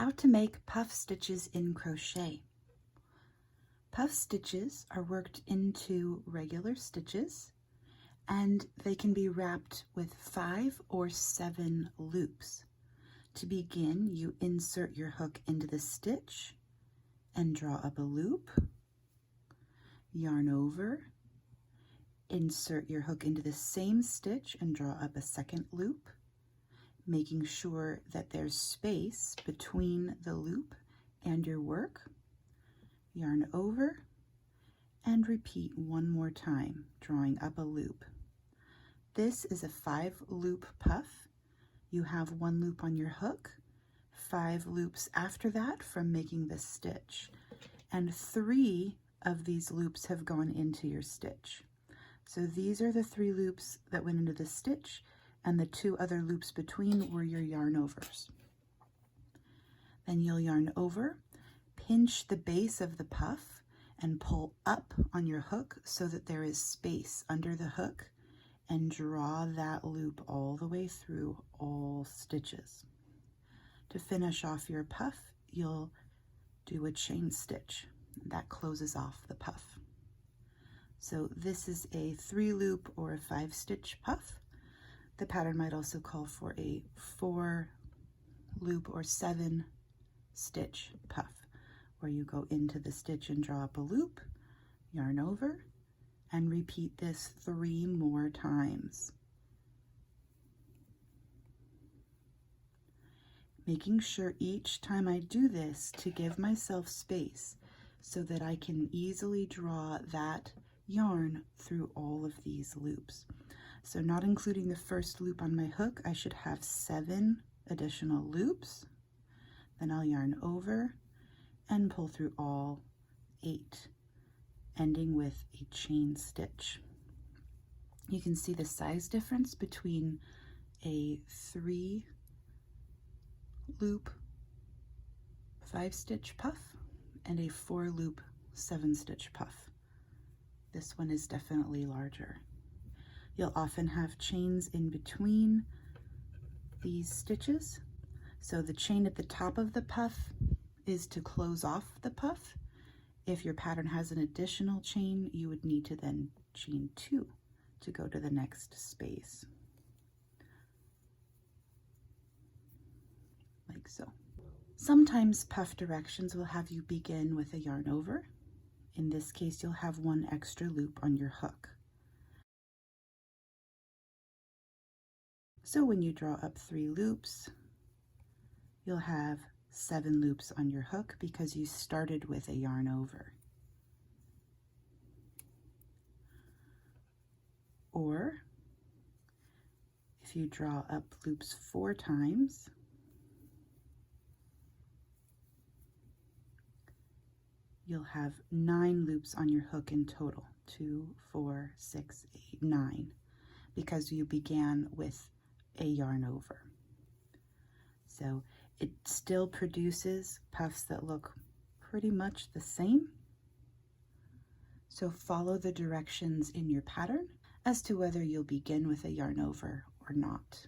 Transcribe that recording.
How to make puff stitches in crochet. Puff stitches are worked into regular stitches and they can be wrapped with 5 or 7 loops. To begin, you insert your hook into the stitch and draw up a loop, yarn over, insert your hook into the same stitch and draw up a second loop, making sure that there's space between the loop and your work, yarn over, and repeat one more time, drawing up a loop. This is a 5-loop puff. You have 1 loop on your hook, 5 loops after that from making this stitch, and 3 of these loops have gone into your stitch. So these are the 3 loops that went into the stitch, and the 2 other loops between were your yarn overs. Then you'll yarn over, pinch the base of the puff, and pull up on your hook so that there is space under the hook, and draw that loop all the way through all stitches. To finish off your puff, you'll do a chain stitch. That closes off the puff. So this is a 3-loop or a 5-stitch puff. The pattern might also call for a 4-loop or 7-stitch puff, where you go into the stitch and draw up a loop, yarn over, and repeat this 3 more times. Making sure each time I do this to give myself space so that I can easily draw that yarn through all of these loops. So not including the first loop on my hook, I should have 7 additional loops. Then I'll yarn over and pull through all 8, ending with a chain stitch. You can see the size difference between a 3-loop 5-stitch puff and a 4-loop 7-stitch puff. This one is definitely larger. You'll often have chains in between these stitches. So the chain at the top of the puff is to close off the puff. If your pattern has an additional chain, you would need to then chain 2 to go to the next space. Like so. Sometimes puff directions will have you begin with a yarn over. In this case, you'll have 1 extra loop on your hook. So when you draw up 3 loops, you'll have 7 loops on your hook because you started with a yarn over. Or if you draw up loops 4 times, you'll have 9 loops on your hook in total. 2, 4, 6, 8, 9, because you began with a yarn over. So it still produces puffs that look pretty much the same. So follow the directions in your pattern as to whether you'll begin with a yarn over or not.